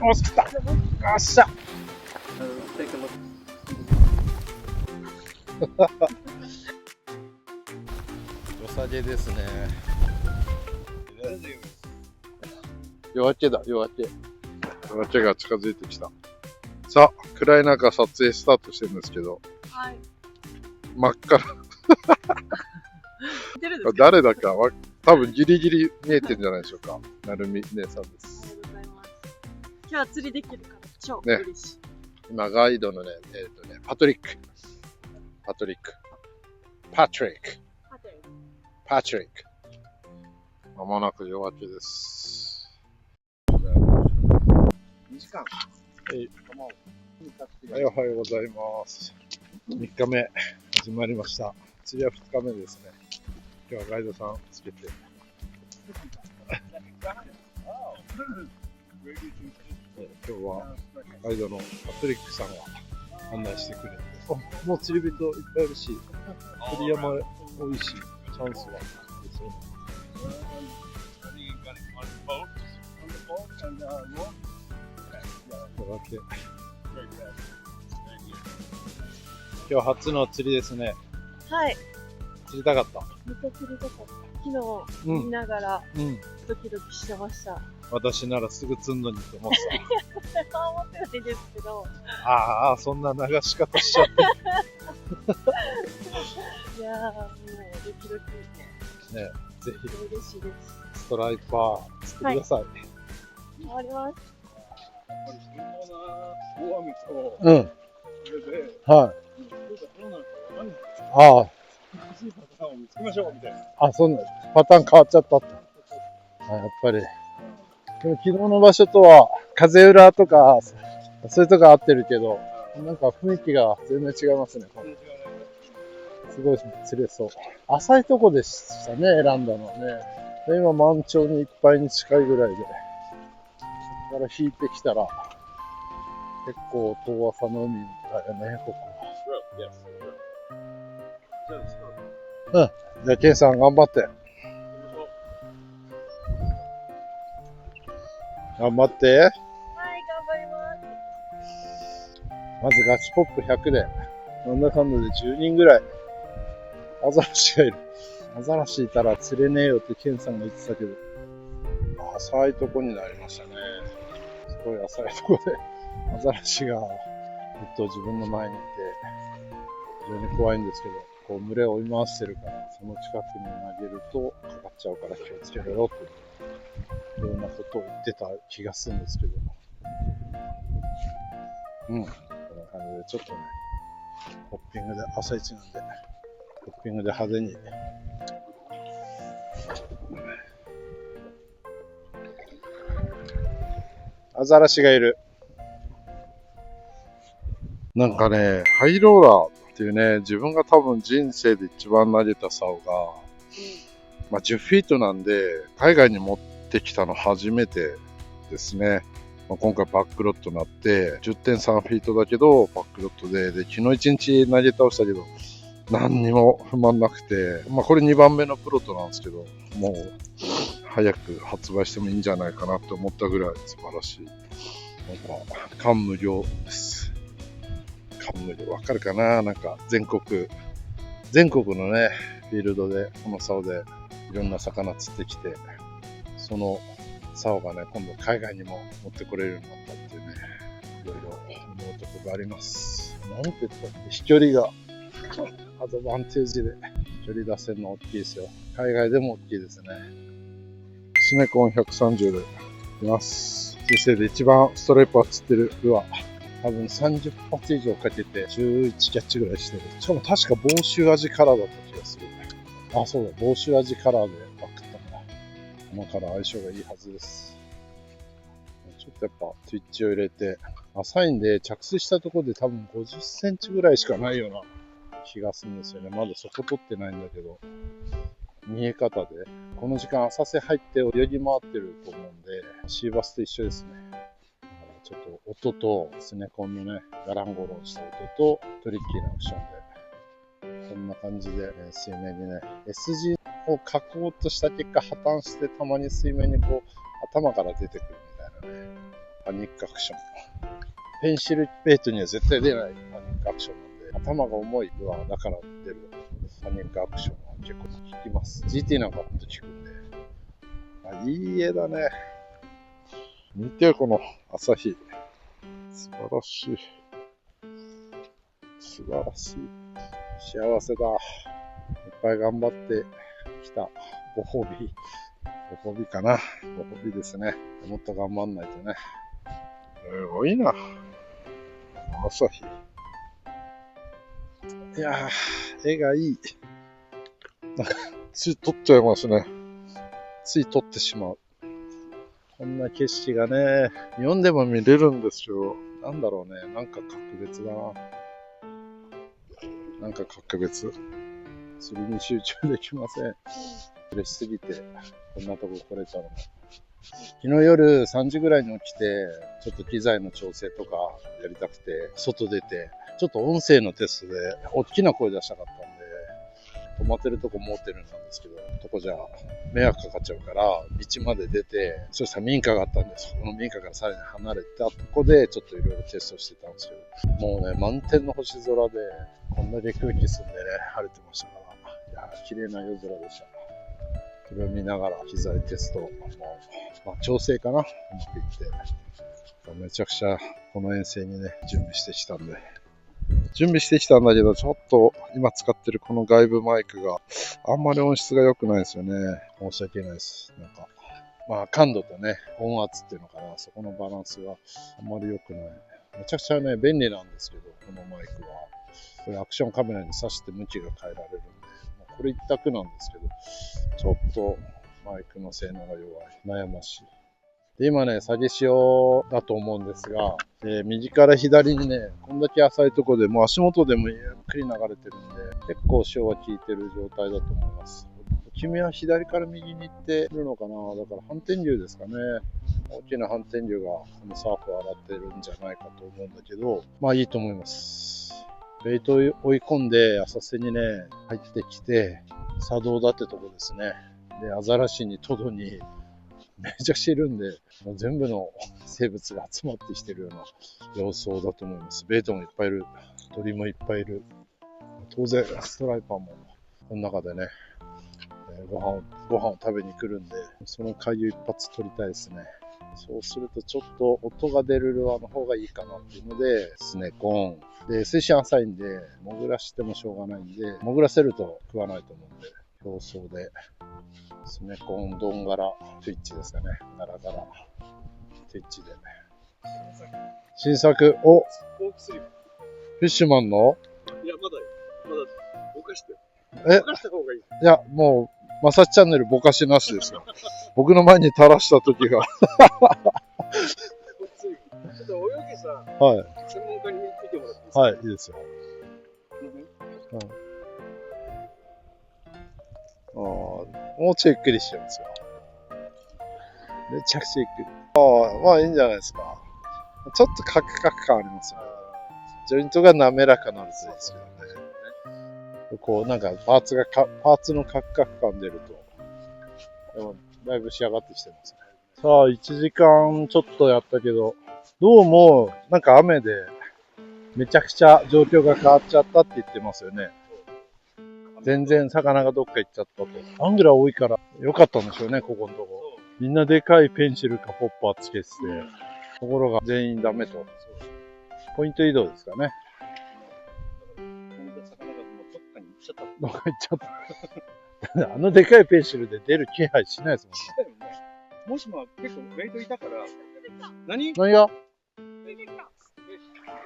おっしゃ。よっしゃ。良さげですね。夜明けだ、夜明け。夜明けが近づいてきた。さあ、暗い中撮影スタートしてるんですけど、はい。真っ赤な。出るんですか？誰だか多分ギリギリ見えてるんじゃないでしょうか。なるみ姉さんでおはす。ようございます。今日は釣りできるから超嬉しい。今、ガイドのね、パトリック。パトリック。パトリック。パトリック。まもなく夜明けです。2時間。はい、おはようございます。3日目、始まりました。釣りは2日目ですね。今日はガイドさんつけて。今日はガイドのパトリックさんが案内してくれて、もう釣り人いっぱいいるし、釣り山多いし、チャンスはですよね。今日初の釣りですね。はい。釣りたかった。めっちゃ釣りたかった。昨日見ながらドキドキしてました。私ならすぐ釣んのにと思ってそれは思ってないですけど。た。そんな流し方しちゃって。いやー、もうドキドキね、ぜひ嬉しいです。ストライパー作ってください。頑張ります。大雨と、はい。そんなパターン変わっちゃったって。やっぱり。でも昨日の場所とは風裏とかそういうとこ合ってるけど、なんか雰囲気が全然違いますね。すごい釣れそう。浅いとこでしたね、選んだのね。で今満潮にいっぱいに近いぐらいで、そこから引いてきたら結構遠浅の海だよね、ここは。じゃあケンさん頑張って。頑張って。はい、頑張ります。まずガチポップ100で、なんだかんだで10人ぐらいアザラシがいる。アザラシいたら釣れねえよってケンさんが言ってたけど、浅いとこになりましたね。すごい浅いとこでアザラシが自分の前にいて、非常に怖いんですけど、こう群れを追い回してるから、その近くに投げるとかかっちゃうから気をつけろよというようなことを言ってた気がするんですけど、こんな感じでちょっとね、ホッピングで朝一なんで、ホッピングで派手に。アザラシがいる。なんかね、ハイローラーっていうね、自分が多分人生で一番投げた竿が、10フィートなんで、海外に持ってきたの初めてですね。今回バックロットになって、10.3 フィートだけど、バックロットで、昨日一日投げ倒したけど、何にも不満なくて、これ2番目のプロトなんですけど、もう、早く発売してもいいんじゃないかなと思ったぐらい素晴らしい。なんか、感無量です。感無量。わかるかな？なんか、全国のね、フィールドで、この竿でいろんな魚釣ってきて、その竿がね、今度海外にも持ってこれるようになったっていうね、いろいろ思うところがあります。なんて言ったって飛距離がアドバンテージで距離出せるの大きいですよ。海外でも大きいですね。スネコン130でいます。人生で一番ストライパー釣ってるルアー。多分30発以上かけて11キャッチぐらいしてる。しかも確か房州味カラーだった気がする。そうだ、房州味カラーでパクったんだ。このカラー相性がいいはずです。ちょっとやっぱスイッチを入れて、浅いんで着水したところで多分50センチぐらいしかないような気がするんですよね。まだそこ取ってないんだけど、見え方で、この時間浅瀬入って泳ぎ回ってると思うんで、シーバスと一緒ですね。だからちょっと音とスネコンのね、ガランゴロンした音とトリッキーなアクションで、こんな感じで、水面にね、S 字を描こうとした結果破綻して、たまに水面にこう頭から出てくるみたいなね、パニックアクション。ペンシルベイトには絶対出ないパニックアクションなんで、頭が重いのはだから出るパニックアクションは結構効きます。GT なんかほんと効くんで。いい絵だね。見てよ、この朝日。素晴らしい。素晴らしい。幸せだ。いっぱい頑張ってきた。ご褒美。ご褒美かな。ご褒美ですね。もっと頑張んないとね。すごいな。朝日。いやー、絵がいい。なんか、つい撮っちゃいますね。つい撮ってしまう。こんな景色がね、読んでも見れるんですよ。なんだろうね。なんか格別だな。なんか格別。釣りに集中できません。嬉しすぎて、こんなとこ来れたのも。昨日夜3時ぐらいに起きて、ちょっと機材の調整とかやりたくて、外出て、ちょっと音声のテストで、大きな声出したかったんで、止まってるとこモーテルなんですけど、とこじゃ迷惑かかっちゃうから、道まで出て、そしたら民家があったんです。そこの民家からさらに離れたとこで、ちょっといろいろテストしてたんですけど、もうね、満天の星空で、こんだけ空気澄んでね、晴れてましたから、いやー、綺麗な夜空でした。それを見ながら機材テストも、調整かな、うまくいって、めちゃくちゃこの遠征にね、準備してきたんだけど、ちょっと今使ってるこの外部マイクがあんまり音質が良くないですよね。申し訳ないです。なんか、感度とね、音圧っていうのかな、そこのバランスがあんまり良くない。めちゃくちゃね、便利なんですけど、このマイクは。これアクションカメラに挿して向きが変えられるんで、これ一択なんですけど、ちょっとマイクの性能が弱い。悩ましい。で、今ね、下げ潮だと思うんですが、右から左にね、こんだけ浅いとこでもう足元でもゆっくり流れてるんで、結構潮が効いてる状態だと思います。君は左から右に行ってるのかな。だから反転流ですかね。大きな反転流がこのサーフを洗ってるんじゃないかと思うんだけど、いいと思います。ベイトを追い込んで浅瀬にね、入ってきて、作動だってとこですね。で、アザラシにトドにめちゃくちゃいるんで、もう全部の生物が集まってきてるような様相だと思います。ベイトもいっぱいいる。鳥もいっぱいいる。当然、ストライパーもこの中でね、ご飯を食べに来るんで、その回を一発取りたいですね。そうするとちょっと音が出るルアーの方がいいかなっていうので、スネコン。で、水深浅いんで、潜らしてもしょうがないんで、潜らせると食わないと思うんで、表層で、スネコン、ドンガラ、トゥイッチですかね。ガラガラ、トゥイッチで。新作、フィッシュマンのいや、まだぼかして。ぼかした方がいい。いや、もう、マサチチャンネルぼかしなしですよ。僕の前に垂らした時が。ちょっと泳ぎさ、はい。専門家に見てもらっていいですか？はい、いいですよ。もうちょいゆっくりしちゃうんですよ。めちゃくちゃゆっくり。いいんじゃないですか。ちょっとカクカク感ありますよね。ジョイントが滑らかなるといいですけどね。こう、なんかパーツのカクカク感出ると、でもだいぶ仕上がってきてますね。さあ、1時間ちょっとやったけど、どうも、なんか雨で、めちゃくちゃ状況が変わっちゃったって言ってますよね。全然魚がどっか行っちゃったと。アングラー多いから良かったんでしょうね、ここのとこ。みんなでかいペンシルかポッパーつけてて、ところが全員ダメと。ポイント移動ですかね。魚がもうどっかに行っちゃった。どっか行っちゃった。あのでかいペンシルで出る気配しないですもんね。もしも結構ベイトいたから、何何が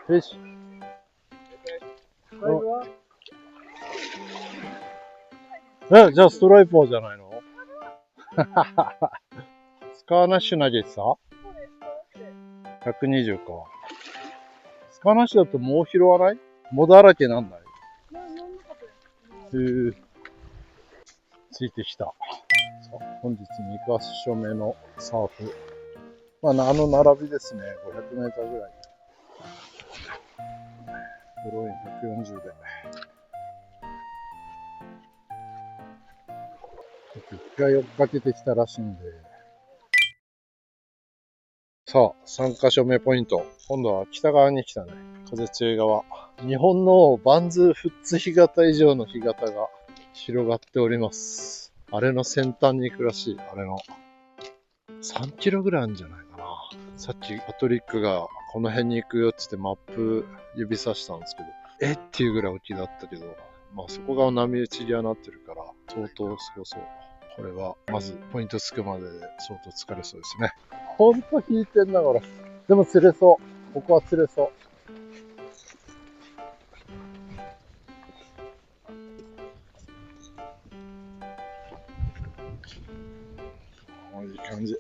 フィッシュ。じゃあストライパーじゃないのスカーナッシュ投げてた ?120 か。スカーナッシュだともう拾わない？藻だらけなんない？ついてきた。本日2カ所目のサーフ。あの並びですね。500メーターぐらい。ドローイン140で。一回追っかけてきたらしいんで、さあ、3カ所目ポイント。今度は北側に来たね。風強い側。日本のバンズフッツ干潟以上の干潟が広がっております。あれの先端に行くらしい。あれの。3キロぐらいあるんじゃないかな。さっきパトリックがこの辺に行くよって言ってマップ指さしたんですけど、えっていうぐらい大きだったけど、まあそこが波打ち際になってるから、相当すごそう。これは、まずポイントつくまでで相当疲れそうですね。ほんと引いてんな、これ。でも釣れそう。ここは釣れそう。いい感じ。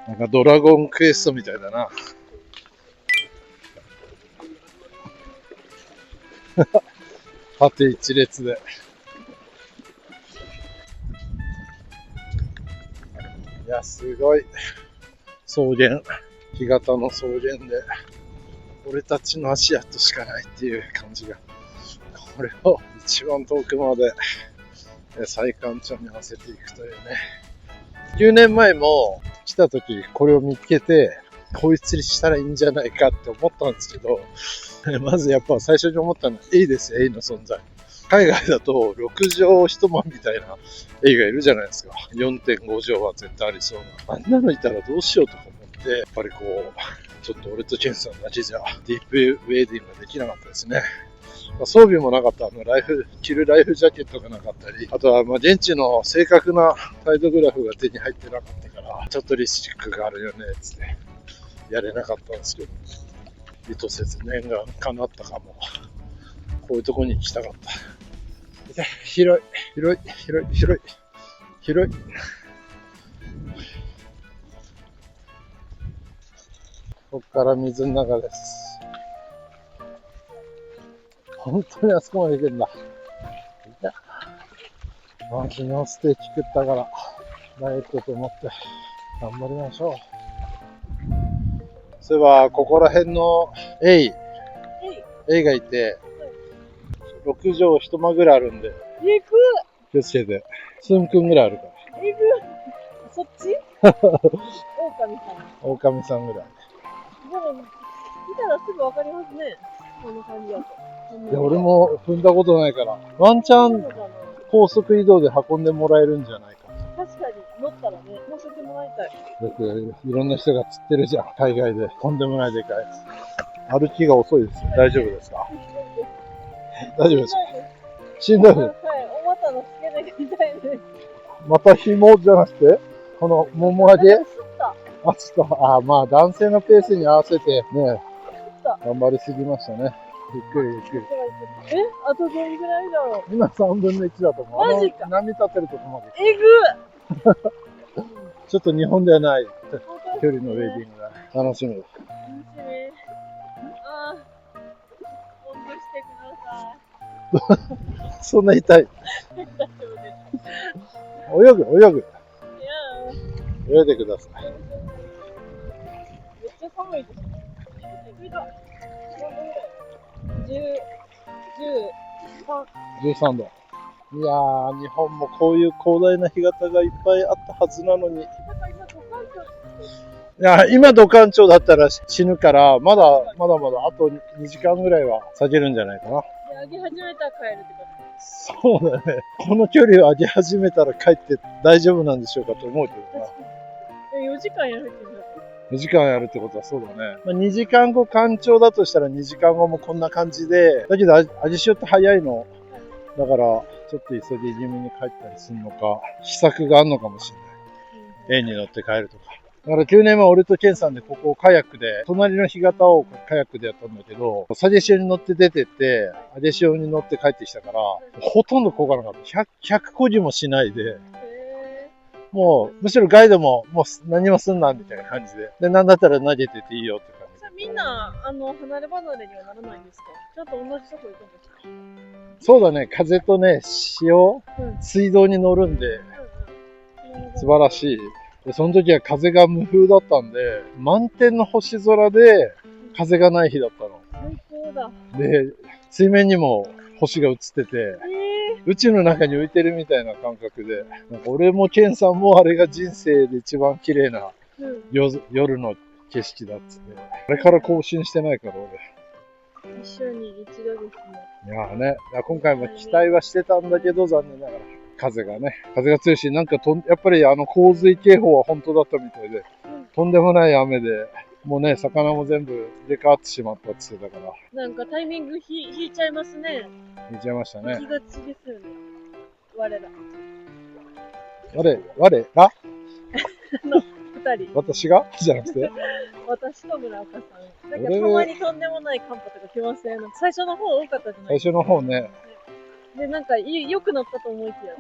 なんかドラゴンクエストみたいだな。縦一列で。いや、すごい。草原。干潟の草原で、俺たちの足跡しかないっていう感じが。これを一番遠くまで最干潮に合わせていくというね。9年前も来た時これを見つけて、こういう釣りしたらいいんじゃないかって思ったんですけど、まずやっぱ最初に思ったのはエイですよ、エイの存在。海外だと6畳一晩みたいなエイがいるじゃないですか。4.5 畳は絶対ありそうな。あんなのいたらどうしようとか思って、やっぱりこう、ちょっと俺とケンさんだけじゃディープウェーディングができなかったですね。装備もなかった。着るライフジャケットがなかったり、あとは現地の正確なタイドグラフが手に入ってなかったから、ちょっとリスクがあるよね、つってやれなかったんですけど、意図せず念が叶ったかも。こういうとこに行きたかった。広い。ここから水の中です。本当にあそこまで行くんだ。まあ、昨日ステーキ食ったから、ダイエットと思って頑張りましょう。そういえば、ここら辺のエイがいて、6畳一間ぐらいあるんで、気をつけて。数分ぐらいあるから。そっち狼さんぐらい。でも、見たらすぐわかりますね。この感じだと。いや、俺も踏んだことないから、ワンチャン高速移動で運んでもらえるんじゃないか。確かに、乗ったらね、乗せてもらいたい。だっていろんな人が釣ってるじゃん、海外で。とんでもないでかいやつ。歩きが遅いですよ。大丈夫ですか？大丈夫ですか？しんどいです。はい、お股の付け根が痛いです。また紐じゃなくて、このもも上げあ、ちょっと、まあ男性のペースに合わせてね、頑張りすぎましたね。ゆっくり。あとどれぐらいだろう。今3分の1だと思う。マジか。波立てるとこまで。えぐちょっと日本ではない距離のウェディングが楽しみです。ああ、おんぶしてください。そんな痛い。大丈夫です。泳ぐ。泳いでください。めっちゃ寒いです。13度。いやー、日本もこういう広大な干潟がいっぱいあったはずなのに。いや、今土管潮だったら死ぬから、まだあと2時間ぐらいは避けるんじゃないかな。上げ始めたら帰るってこそうだね。この距離を上げ始めたら帰って大丈夫なんでしょうかと思うけどな。4時間やるって言う4時間やるってことはそうだね。2時間後干潮だとしたら2時間後もこんな感じで、だけど味潮って早いの。だから、ちょっと急ぎ気味に帰ったりするのか、秘策があるのかもしれない。円に乗って帰るとか。だから9年前俺とケンさんでここをカヤックで、隣の干潟をカヤックでやったんだけど、サジ潮に乗って出てって、アジ潮に乗って帰ってきたから、ほとんどこがなかった。100漕ぎもしないで、もう、むしろガイドも、もう何もすんな、みたいな感じで。で、なんだったら投げてていいよって感じ。じゃあみんな、離れ離れにはならないんですか？ちょっと同じとこ行くんですか？そうだね、風とね、潮、水道に乗るんで、素晴らしい。で、その時は風が無風だったんで、満天の星空で風がない日だったの。最高だ。で、水面にも星が映ってて、宇宙の中に浮いてるみたいな感覚で、なんか俺もケンさんもあれが人生で一番綺麗な夜の景色だっつって、あれから更新してないから俺。一生に一度ですね。いやね、今回も期待はしてたんだけど、残念ながら。風が強いし、なんかやっぱり洪水警報は本当だったみたいで、とんでもない雨で、もうね、魚も全部入れ替わってしまったって言ってたから。なんかタイミング引いちゃいますね。引いちゃいましたね。引きがちですよね。我ら。我ら二人。私がじゃなくて私と村岡さん。なんかたまにとんでもない寒波とか来ますね。最初の方多かったじゃないですか。最初の方ね。で、なんか良くなったと思いきや。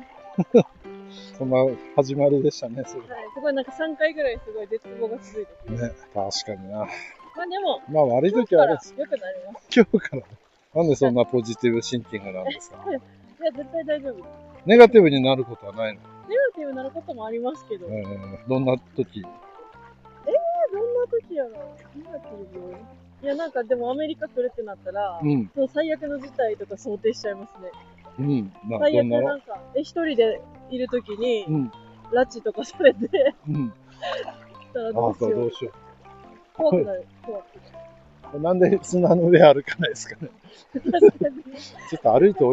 そんな始まりでしたね、それ。はい、すごいなんか3回ぐらいすごい絶望が続いてね、確かにな。まあでも、まあ悪い時はあれです。良くなります。今日からなんでそんなポジティブシンキングなんですか？いや、絶対大丈夫です。ネガティブになることはないの？ネガティブになることもありますけど。どんな時？どんな時やろ？ネガティブ？いや、なんかでもアメリカ来るってなったら、その最悪の事態とか想定しちゃいますね。最悪なんか、一人でいるときに、拉致とかされて、したらどうしよう。怖くなる。なんで砂の上歩かないですかね。ちょっと歩いて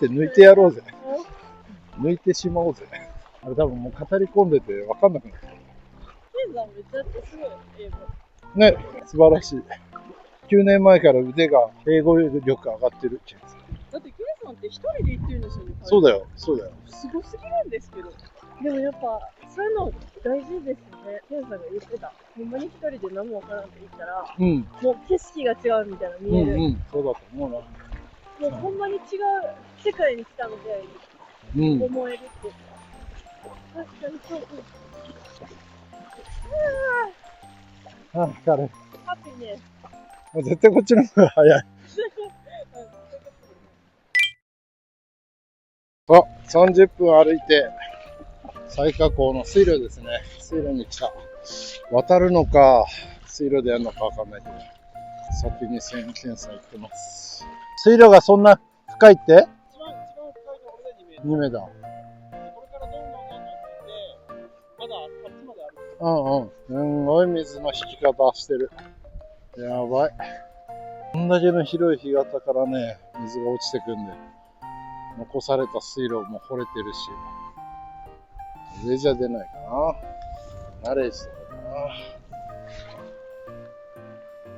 抜いてやろうぜ。抜いてしまおうぜ。あれ多分もう語り込んでて分かんなくなった。ケンさんめっちゃすごい英語。ね、素晴らしい。9年前から腕が英語力上がってる。だってケンさんって一人で行ってるんですよね。そうだよ。すごすぎるんですけど。でもやっぱ、そういうの大事ですよね。ケンさんが言ってた。ほんまに一人で何もわからんって言ったら、もう景色が違うみたいな見える。そうだと思うな。もうほんまに違う世界に来たので、思えるって。確かにそう。疲れる。ハッピーね。もう絶対こっちの方が早い。あ、30分歩いて、最下校の水路ですね。水路に来た。渡るのか、水路でやるのかわかんないけど、先に検査行ってます。水路がそんな深いって？一番深いところで2メーター。これからどんどんって、まだあっちまである。すんごい水の引き方してる。やばい。こんだけの広い干潟からね、水が落ちてくんで、残された水路も掘れてるし、上じゃ出ないかな。慣れしてる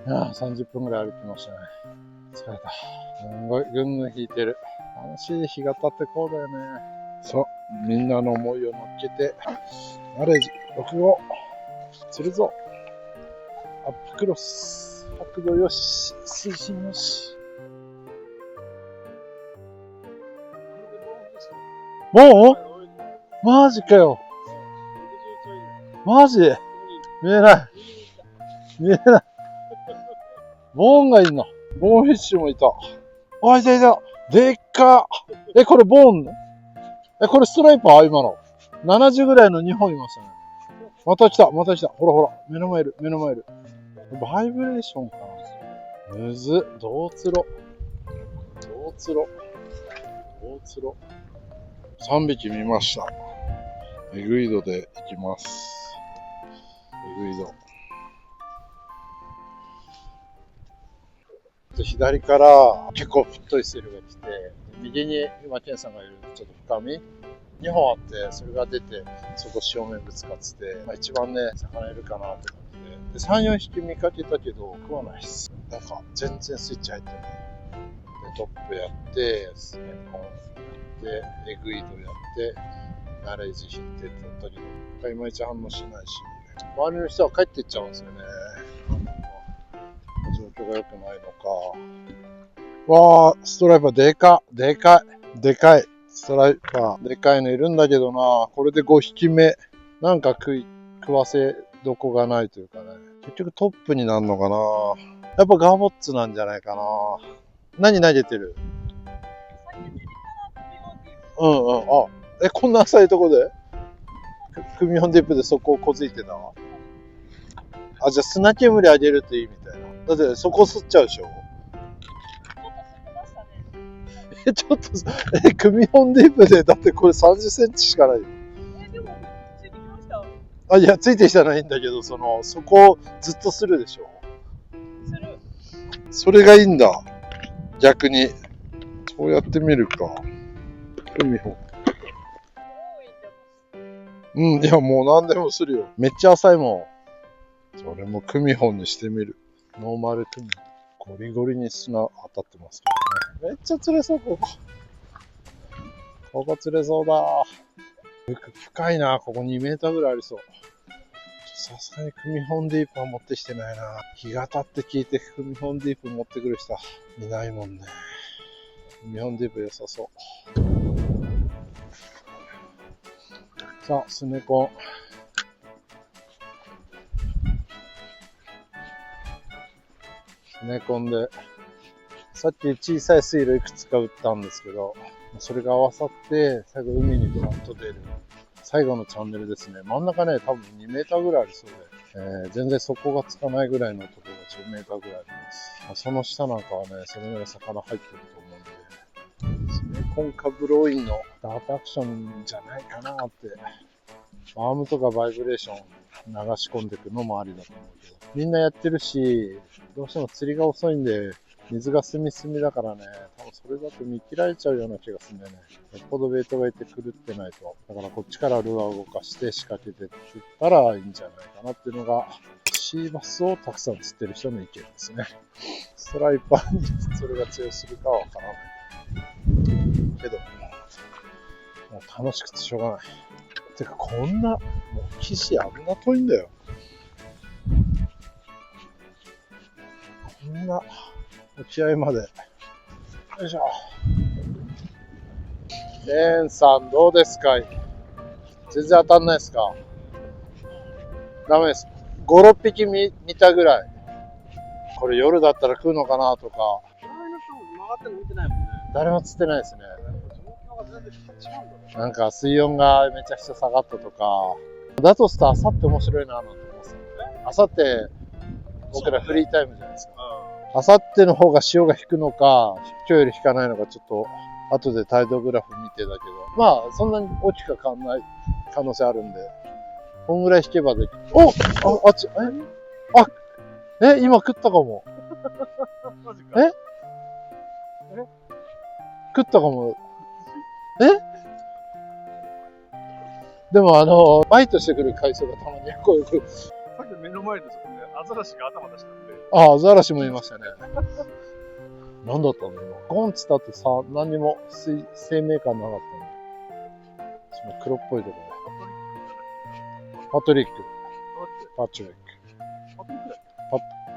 かな。30分ぐらい歩きましたね。疲れた。すんごい、ぐんぐん引いてる。楽しい干潟ってこうだよね。そう、みんなの思いを乗っけて、ナレージ、65、するぞ。アップクロス。角度よし、推進よし。もうマジかよ。マジ見えない。見えない。ボーンがいんの。ボーンフィッシュもいた。あ、いたいた。でっか。これボーンこれストライパー今の。70ぐらいの2本いましたね。また来た。ほらほら。目の前いる。バイブレーションかな。むずっ。どうつろ。3匹見ました。エグイドで行きます。エグイド。左から結構太い水路が来て、右に今ケンさんがいるちょっと深み2本あって、それが出て、そこ正面ぶつかってて、一番ね、魚いるかなって感じで。3、4匹見かけたけど、食わないっす。なんか、全然スイッチ入ってない。で、トップやって、スネポンやって、エグイドやって、ナレージ引いてってやったけど、いまいち反応しないし、周りの人は帰っていっちゃうんですよね。状況が良くないのか。わー、ストライパーでかい。ストライパー、でかいのいるんだけどな、これで5匹目。なんか食わせどこがないというかね。結局トップになるのかな。やっぱガーボッツなんじゃないかな。何投げてる？あ、こんな浅いとこでクミホンディップでそこをこづいてたわ。あ、じゃあ砂煙あげるといいみたいな。だってそこ吸っちゃうでしょ。ちょっと、組本ディープで、だってこれ30センチしかないよ。でも、ついてきました。あ、いや、ついてきたらいいんだけど、そこをずっとするでしょ。する。それがいいんだ。逆に。そうやってみるか。組本。うん、いや、もう何でもするよ。めっちゃ浅いもん。それも組本にしてみる。ノーマル組本。ゴリゴリに砂当たってますけどね。めっちゃ釣れそう、ここ。ここ釣れそうだ。深いな。ここ2メーターぐらいありそう。さすがに組本ディープは持ってきてないな。日が経って聞いて組本ディープ持ってくる人いないもんね。組本ディープ良さそう。さあ、スネコン。スネコンで、さっき小さい水路いくつか打ったんですけど、それが合わさって、最後海にブランと出る。最後のチャンネルですね。真ん中ね、多分2メーターぐらいありそうで、全然底がつかないぐらいのところが10メーターぐらいあります。その下なんかはね、それぐらい魚入ってると思うんで、スネコンかブローインのダートアクションじゃないかなって。アームとかバイブレーション流し込んでいくのもありだと思うけど。みんなやってるし、どうしても釣りが遅いんで、水が隅々だからね、多分それだと見切られちゃうような気がするんだよね。よっぽどベイトがいて狂ってないと。だからこっちからルアーを動かして仕掛けて釣ったらいいんじゃないかなっていうのが、シーバスをたくさん釣ってる人の意見ですね。ストライパーにそれが通用するかはわからない。けど、もう楽しくてしょうがない。てかこんな、もう岸あんな遠いんだよ。こんな、沖合まで。よいしょ。レーンさんどうですか？全然当たんないですか？ダメです。5、6匹見たぐらい。これ夜だったら食うのかなとか。誰も釣ってないですね。なんか水温がめちゃくちゃ下がったとか。だとするとあさって面白いなと思うんですよね。あさって僕らフリータイムじゃないですか。あさっての方が潮が引くのか、今日より引かないのか、ちょっと後でタイドグラフ見てだけど、まあそんなに大きく変わんない可能性あるんで、こんぐらい引けばできる。おあっち、今食ったかも。食ったかも。でもバイトしてくる海藻がたまにこういう。さっき目の前でそこでアザラシが頭出したんで。あ、アザラシもいましたね。何だったの今。ゴンつったってさ、何にも生命感なかったんで。その黒っぽいところ。パトリック。パトリック。パ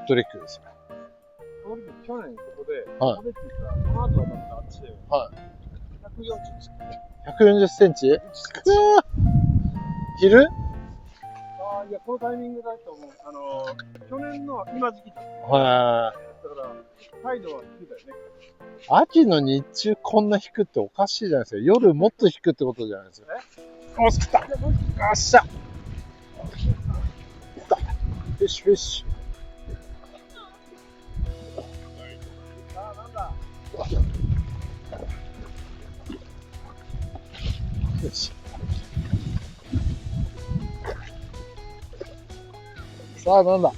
トリックですね。去年ここで、はい。食べてた、この後はまたあっちで、はい。140 140センチ昼？いや、このタイミングだと思う。去年の今時期だ。はい。だから、態度は低いだよね。秋の日中こんな引くっておかしいじゃないですか。夜もっと引くってことじゃないですか。お、すった。よっしゃ。フィッシュフィッシュ。なんだ。よし。さあ、なんだ。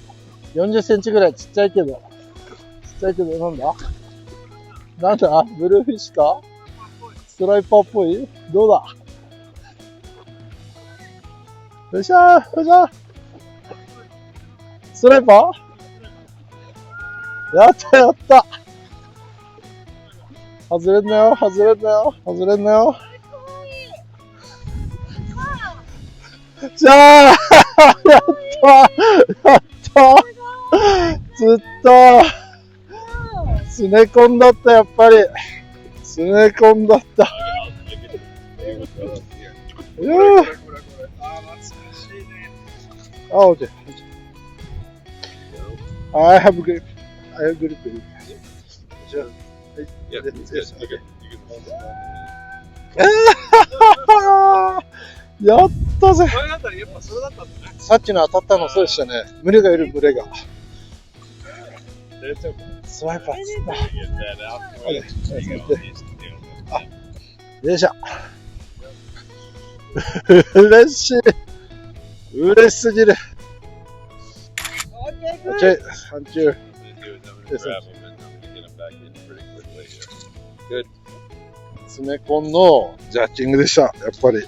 40センチぐらいちっちゃいけど。なんだブルーフィッシュか？ストライパーっぽい？どうだ？よっしゃー！ストライパー？やった外れんなよじゃあやった釣ったスネコンだった、やっぱり。スネコンだった。OK. I have good grip. Yeah. やったぜ。さっきの当たったのそうでしたね。群れがいる、群れが。スワイパー釣った。よいしょ。嬉しい。嬉しすぎる。OK、サンキュー。詰め込んのジャッキングでした。やっぱり。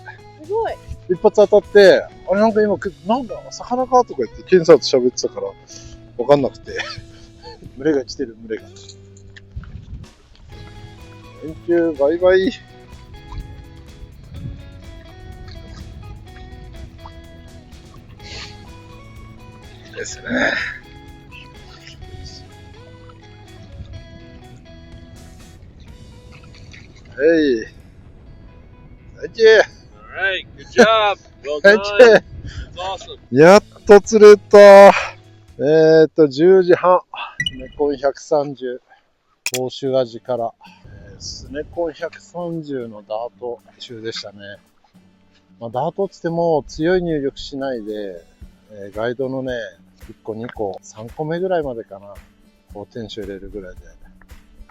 すごい。一発当たって、あれなんか今、なんだ、魚かとか言って、ケンさんと喋ってたから、わかんなくて。群れが来てる、群れが。Thank you、バイバイ。ですね。Hey. Thank you. Alright, good job. Well Thank done. you. That's awesome. やっと釣れた。10時半。スネコン130。欧州アジから。スネコン130のダート中でしたね。まあ、ダートって言っても強い入力しないで、ガイドのね、1個2個3個目ぐらいまでかな。こうテンション入れるぐらいで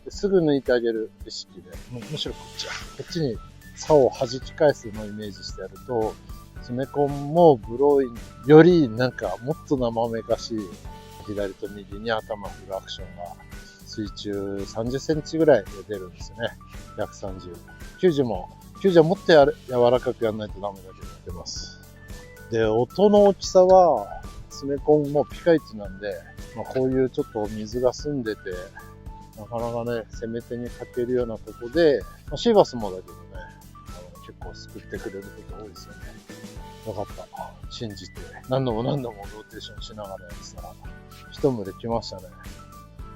すぐ抜いてあげる意識で、むしろこっちに竿を弾き返すのをイメージしてやると、スネコンもブローインよりなんかもっと生めかしい左と右に頭振るアクションが水中30センチぐらいで出るんですよね。130。90はもっと柔らかくやらないとダメだけど出ます。で、音の大きさはスネコンもピカイチなんで、まあ、こういうちょっと水が澄んでて、なかなかね、攻め手にかけるようなとこで、まあ、シーバスもだけどね、結構救ってくれること多いですよね。よかった。信じて、何度もローテーションしながらやってたら、一群れ来ましたね。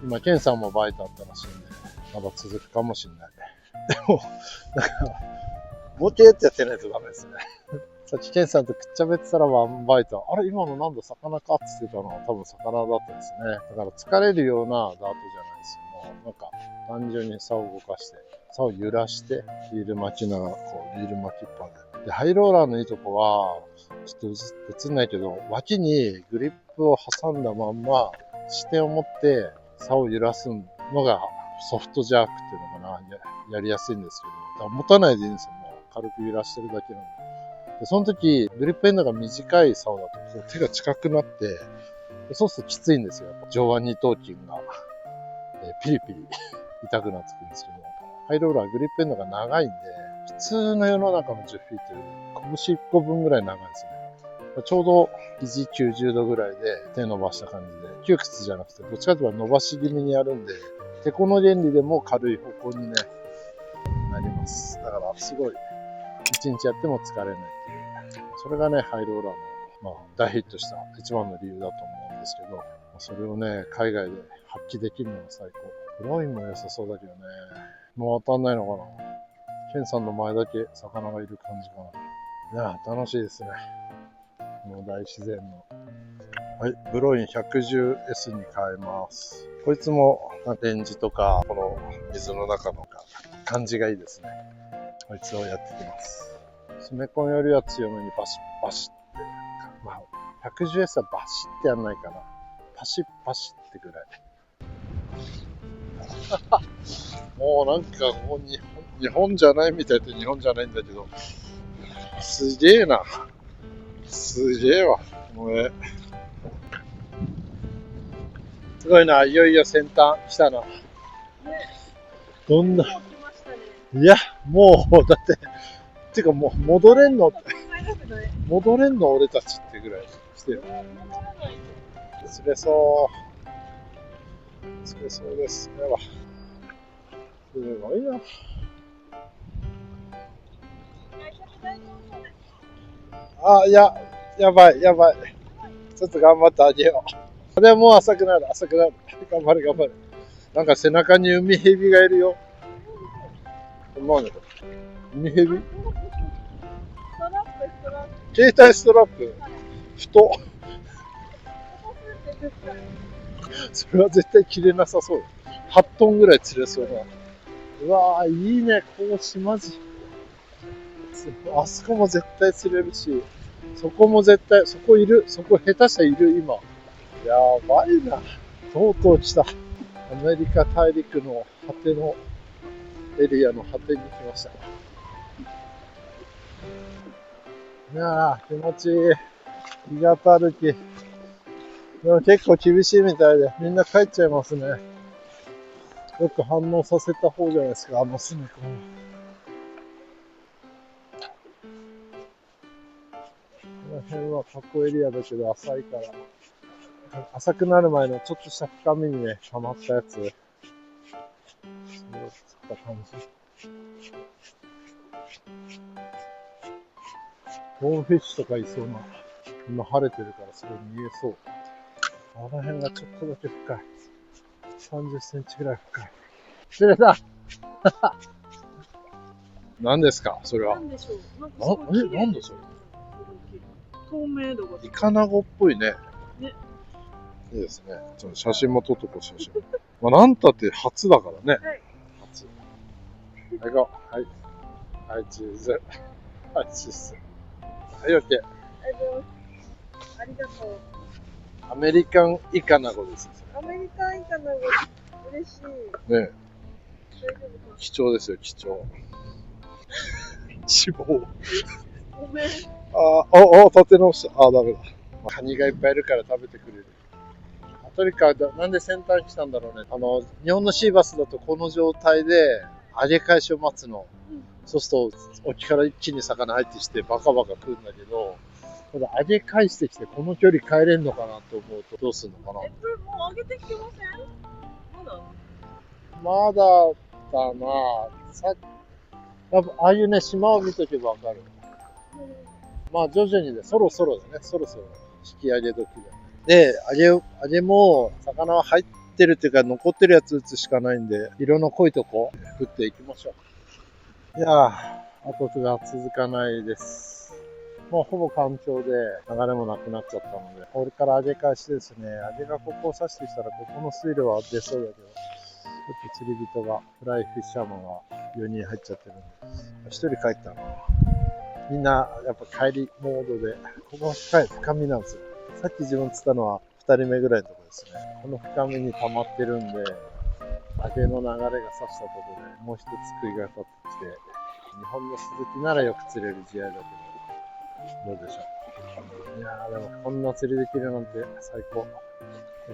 今、ケンさんもバイトあったらしいんで、まだ続くかもしれない。でも、だから、ボケってやってないとダメですね。さっきケンさんとくっちゃべってたらワンバイト、あれ今のなんだ魚かって言ってたのは多分魚だったですね。だから疲れるようなダートじゃないですよ。もうなんか単純に竿を動かして、竿を揺らして、リール巻きながら、こう、リール巻きっぱで。で、ハイローラーのいいとこは、ちょっと映んないけど、脇にグリップを挟んだまんま、視点を持って竿を揺らすのがソフトジャークっていうのかな、やりやすいんですけど、だから持たないでいいんですよ。もう軽く揺らしてるだけなんで。でその時、グリップエンドが短い竿だとこう手が近くなって、そうするときついんですよ。上腕二頭筋が、ピリピリ痛くなってくるんですけど、ハイローラーグリップエンドが長いんで、普通の世の中の10フィートより拳1個分ぐらい長いですね。ちょうど肘90度ぐらいで手伸ばした感じで、窮屈じゃなくて、どっちかというと伸ばし気味にやるんで、てこの原理でも軽い方向にね、なります。だからすごい、一日やっても疲れないっていう。それがね、ハイローラーの、まあ、大ヒットした一番の理由だと思うんですけど、それをね、海外で発揮できるのが最高。ブローインも良さそうだけどね、もう当たんないのかな。ケンさんの前だけ魚がいる感じかな。いや、楽しいですね。もう大自然の。はい、ブローイン 110S に変えます。こいつもレンジとか、この水の中の感じがいいですね。こいつをやってきます。スメコンよりは強めにバシッバシッって。まあ、110S はバシッってやんないかな。パシッパシッってぐらい。もうなんかもう日本じゃないみたいって日本じゃないんだけど、すげえな。すげえわ。もうね。すごいな、いよいよ先端来たな。どんな。いや、もう、だって、てかもう戻れんの俺たちってぐらいしてる。釣れそうです。やば。すごいな。あ、やばい。ちょっと頑張ってあげよう。でもう浅くなる。頑張る。なんか背中にウミヘビがいるよ。ウミヘビ？携帯ストラップ？太っ。それは絶対切れなさそう。8トンぐらい釣れそうな。うわー、いいね、こうしマジ。あそこも絶対釣れるし、そこも絶対、そこいる。そこ下手したらいる、今。やばいな。とうとう来た。アメリカ大陸の果てのエリアの果てに来ました。いやー、気持ちいい。日向歩き。でも結構厳しいみたいで、みんな帰っちゃいますね。よく反応させた方じゃないですか、スネコン。この辺は過去エリアだけど浅いから、浅くなる前のちょっとした深みにね、溜まったやつ。それを釣った感じ。ボーンフィッシュとかいそうな。今晴れてるからすごい見えそう。あの辺がちょっとだけ深い。30センチぐらい深い。釣れた何ですかそれは。なんでしょう。なんかすごい綺麗。なんだそれ。透明度が。イカナゴっぽいね。ね。いいですね。ちょっと写真も撮っとこう、写真。まあ、なんたって初だからね。はい。初。はい、行こう。はい。はい、チーズ。はい、チーズ。はい、オッケー。ありがとう。アメリカンイカナゴです。アメリカンイカナゴ、嬉しい。ね大丈夫か。貴重ですよ、貴重。脂肪。ごめん。立て直した。ダメだ。カニがいっぱいいるから食べてくれる。とにかく、なんで先端来たんだろうね。日本のシーバスだとこの状態で、揚げ返しを待つの。そうすると、沖から一気に魚入ってきて、バカバカ食うんだけど、ただ揚げ返してきて、この距離帰れんのかなと思うと、どうするのかな。これもう揚げてきてません？まだだなぁ。やっぱああいうね、島を見とけばわかる。まあ徐々にで、そろそろだね、そろそろ引き上げ時で。で、揚げも、魚は入ってるっていうか、残ってるやつ打つしかないんで、色の濃いとこ、振っていきましょう。いやぁ、後が続かないです。もうほぼ干潮で流れもなくなっちゃったので、これから揚げ返しですね。揚げがここを刺してきたら、ここの水路は出そうだけど、ちょっと釣り人が、フライフィッシャーマンが4人入っちゃってるんで、1人帰ったな。みんな、やっぱ帰りモードで、ここが深みなんですよ。さっき自分釣ったのは2人目ぐらいのところですね。この深みに溜まってるんで、揚げの流れが刺したところで、もう一つ杭が立ってきて、日本のスズキならよく釣れる試合だけど、どうでしょう。いやーでもこんな釣りできるなんて最高。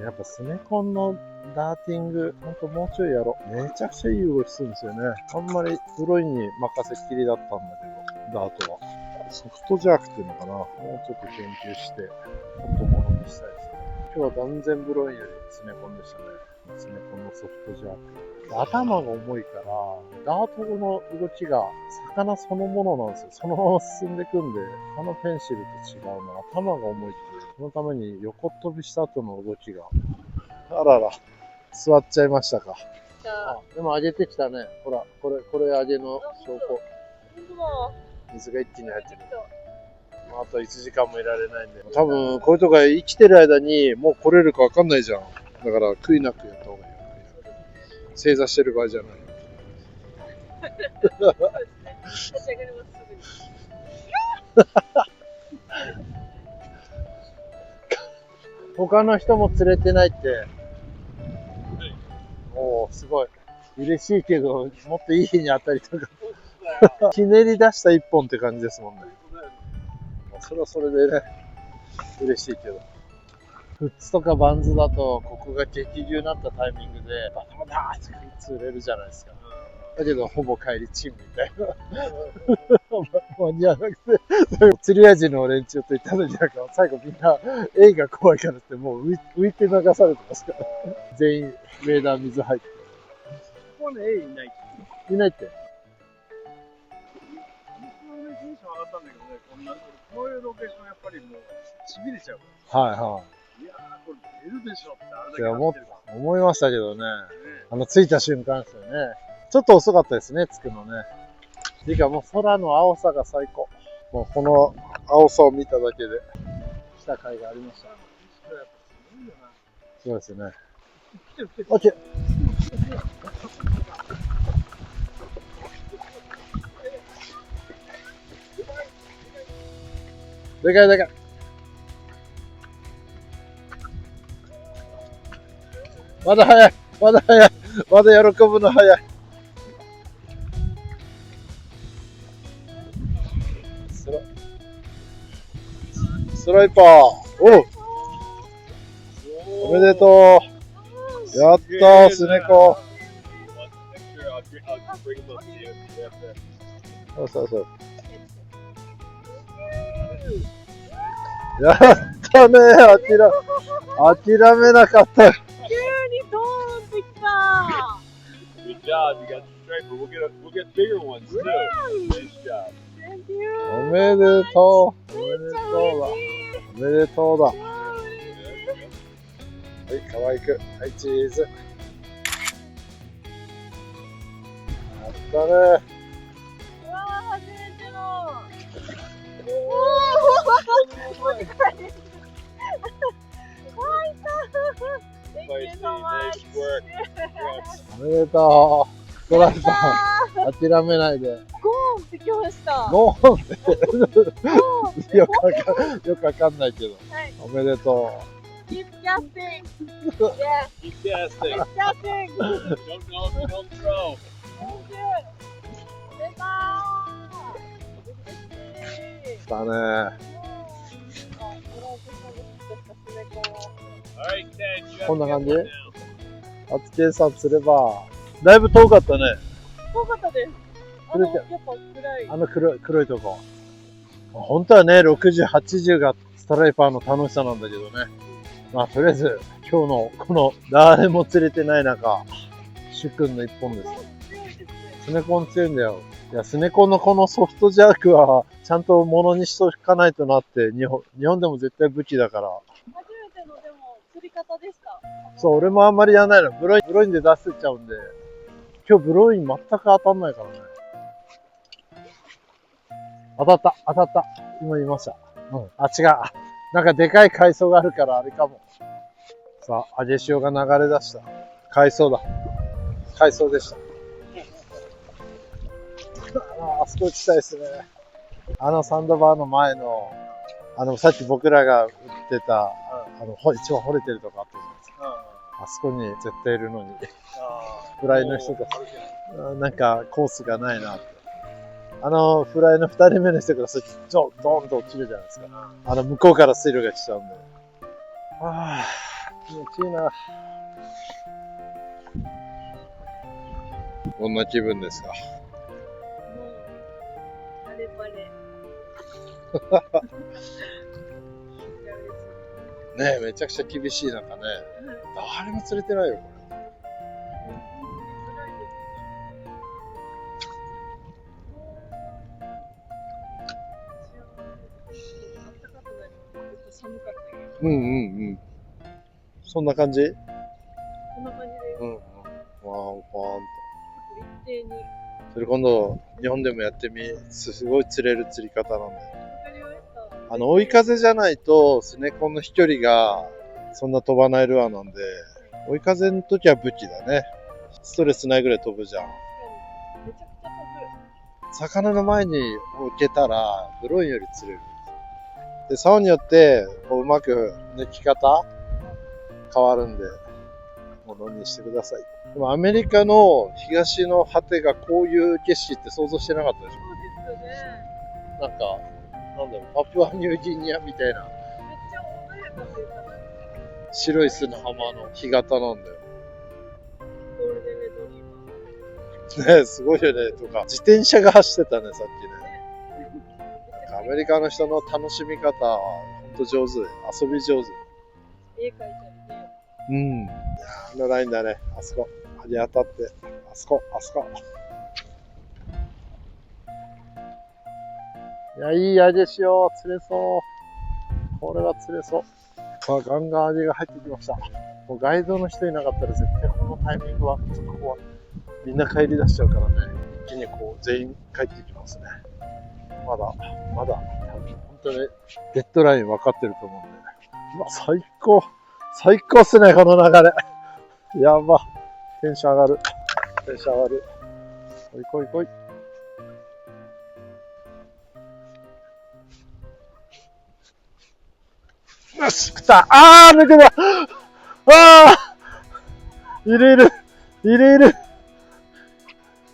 やっぱスネコンのダーティング、ほんともうちょいやろう。めちゃくちゃいい動きするんですよね。あんまりプロイに任せっきりだったんだけど、ダートは。ソフトジャークっていうのかな。もうちょっと研究して、もっとものにしたいですね。今日は断然ブロインよりスネコンでしたね。スネコンのソフトジャーク。頭が重いから、ダートの動きが魚そのものなんですよ。そのまま進んでいくんで、他のペンシルと違うのは頭が重いっていう。そのために横飛びした後の動きが。あらら、座っちゃいましたか。でも上げてきたね。ほら、これ上げの証拠。水が一気に入ってる。あと1時間もいられないんで。多分、こういうとこ生きてる間にもう来れるかわかんないじゃん。だから悔いなくやった方がいいよ。正座してる場合じゃない。他の人も釣れてないって。おー、すごい。嬉しいけど、もっといい日に当たりたかった。ひねり出した一本って感じですもんね。それはそれでね、嬉しいけど。フッツとかバンズだと、ここが激流になったタイミングで、バタバタって釣れるじゃないですか。だけど、ほぼ帰りチンみたいな。間に合わなくて。釣り味の連中と言ったのになんか、最後みんな、エイが怖いからって、もう浮いて流されてますから。全員、ウェーダー水入って。ここね、エイいない。いないって。テンション上がったんだけどね、こういうロケーションやっぱりもう、痺れちゃう。はいはい。いやー、これ出るでしょってあれだけ思いましたけどね。着いた瞬間ですよね。ちょっと遅かったですね、着くのね。ていうかもう空の青さが最高。もうこの青さを見ただけで、来た甲斐がありました。そうですね。オッケー。でかいでかい。まだ早い。まだ早い。まだ喜ぶの早い。ストライパー。おめでとう。やったー、スネコ。そう。やったねー、諦めなかった。急にドーンってきた。Good job, you got the striper. We'll get bigger ones too. Nice job. Thank you. おめでとう。おめでとうだ。はい、可愛く。はい、チーズ。やったね。うわー、初めての。おめでとう。ストライパー、諦めないで。ゴーンってきました。ゴーンってよくわかんないけど。はい、おめでとう。Keep casting. Keep casting. Keep casting. Don't throw. Thank you. 出たー。したね。こんな感じ？厚計算すれば、だいぶ遠かったね。遠かったです。やっぱ暗い。黒いとこ。本当はね、60、80がストライパーの楽しさなんだけどね。まあ、とりあえず、今日のこの誰も釣れてない中、主君の一本です。スネコン強いんだよ。いや、スネコンのこのソフトジャークは、ちゃんと物にしとかないとなって、日本でも絶対武器だから。初めてのでも釣り方でした。そう、俺もあんまりやらないの。ブロインで出せちゃうんで。今日ブロイン全く当たんないからね。当たった。今言いました。うん。違う。なんかでかい海藻があるからあれかも。さあ、揚げ潮が流れ出した。海藻だ。海藻でした。あそこ行きたいですね。サンドバーの前の、さっき僕らが売ってた、一番掘れてるとこあったじゃないですか。あそこに絶対いるのに。フライの人たち。なんかコースがないなって。フライの2人目の人がそっち、ドーンと落ちるじゃないですか。向こうから水路が来ちゃうんで。ああ、気持ちいいな。どんな気分ですか？バレバレ。ねえ、めちゃくちゃ厳しい中ね。誰も釣れてないよ、これ。そんな感じ？こんな感じです。ワンと。一定に。それ今度、日本でもやってみ、すごい釣れる釣り方なんで。追い風じゃないと、スネコンの飛距離がそんな飛ばないルアーなんで、追い風の時は武器だね。ストレスないぐらい飛ぶじゃん。めちゃくちゃ飛ぶ。魚の前に置けたら、ブロインより釣れる。で、竿によって、うまく抜き方変わるんで、ものにしてください。でもアメリカの東の果てがこういう景色って想像してなかったでしょ？そうですよね。なんか、パプアニューギニアみたいな。めっちゃ穏やかというか、白い砂浜の干潟なんだよ。ゴールデンレトリーバー。ねえ、すごいよね。とか、自転車が走ってたね、さっきね。アメリカの人の楽しみ方はほんと上手。遊び上手。絵描いたりね。うん。いやラインだね。あそこ。張り当たって。あそこ。いや、いい味しよう。釣れそう。これは釣れそう。ガンガン味が入ってきました。もうガイドの人いなかったら絶対このタイミングはちょっと怖い。みんな帰り出しちゃうからね。一気に全員帰っていきますね。まだ、多分本当にデッドライン分かってると思うんで。うわ、最高っすね、この流れ。やば。テンション上がる。来い。よし、来た。抜けた。いる。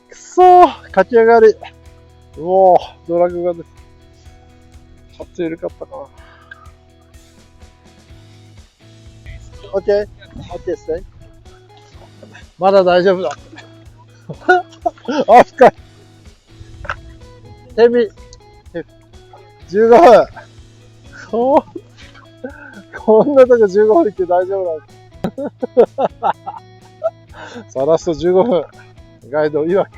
くそー、駆け上がり。ドラグがです。っち緩かったかな。OK? OK ですね。まだ大丈夫だ。あ、深い。ヘミ。15分。こんなとこ15分って大丈夫だ。さあ、ラスト15分。ガイド曰く。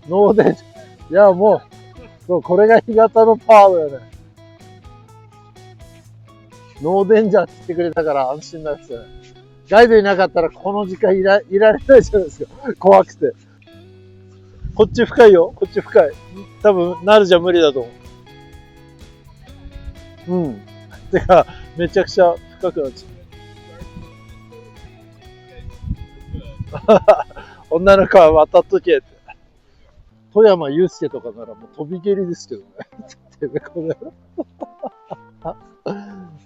ノーデン。いや、もう、これが干潟のパワーだよね。ノーデンジャーって言ってくれたから安心なんですよね。ガイドいなかったらこの時間いられないじゃないですか。怖くて。こっち深いよ。こっち深い。多分、なるじゃ無理だと思う。うん。てか、めちゃくちゃ深くなっちゃう。女の子は渡っとけって。富山祐介とかならもう飛び蹴りですけどね。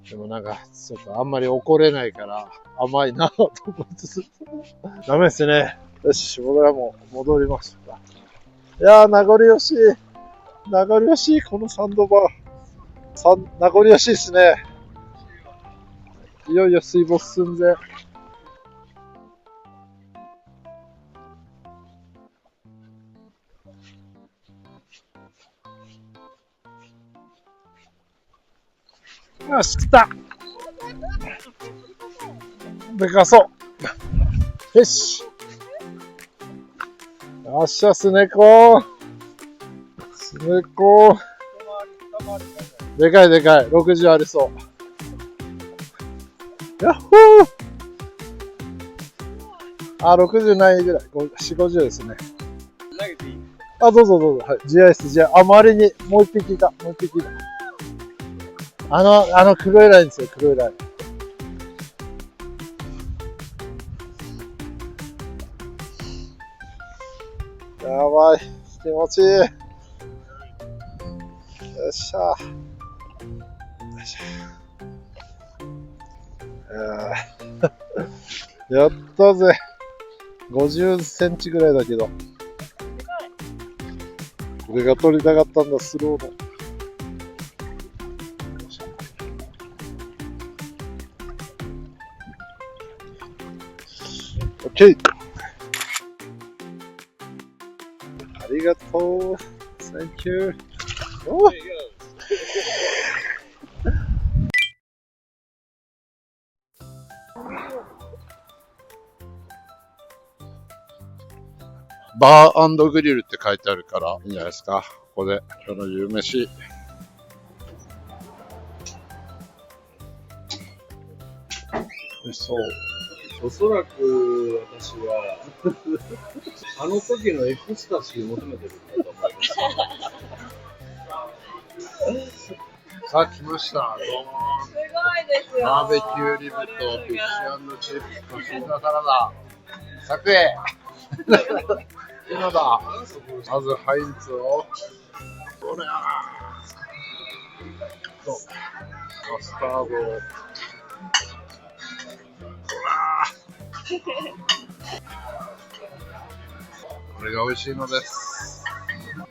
でもなんか、ちょっとあんまり怒れないから甘いなと思いつつ。ダメですね。よし、僕らも戻りました。いやー、名残惜しい。名残惜しい、このサンドバー。名残惜しいですね。いよいよ水没寸前。よし、来た。でかそう。よし。よっしゃ、スネコ。スネコ。でかいでかい。60ありそう。やっほー。あ、60ないぐらい。4、50ですね。投げていい？あ、どうぞどうぞ。はい。自愛です、自愛。あ、周りにもう一匹いた。もう一匹いた。あの黒いラインですよ、黒いライン。やばい。気持ちいい。よっしゃ。よいしょ。やったぜ。50センチぐらいだけど。これが撮りたかったんだ、スローの。オッケー。ありがとう。Thank you. おバー&グリルって書いてあるからいいんじゃないですか。ここで今日の夕飯。美味しそう。おそらく私はあの時のエクスタシーを求めてるんだと思います。さあ来ました。すごいですよ。バーベキューリブとフィッシュ&チップスとシーザーサラダ。作へ。今だ。まずハインツを。これとマスタードを。これが美味しいのです。な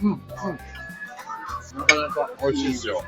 かなか美味しいですよ。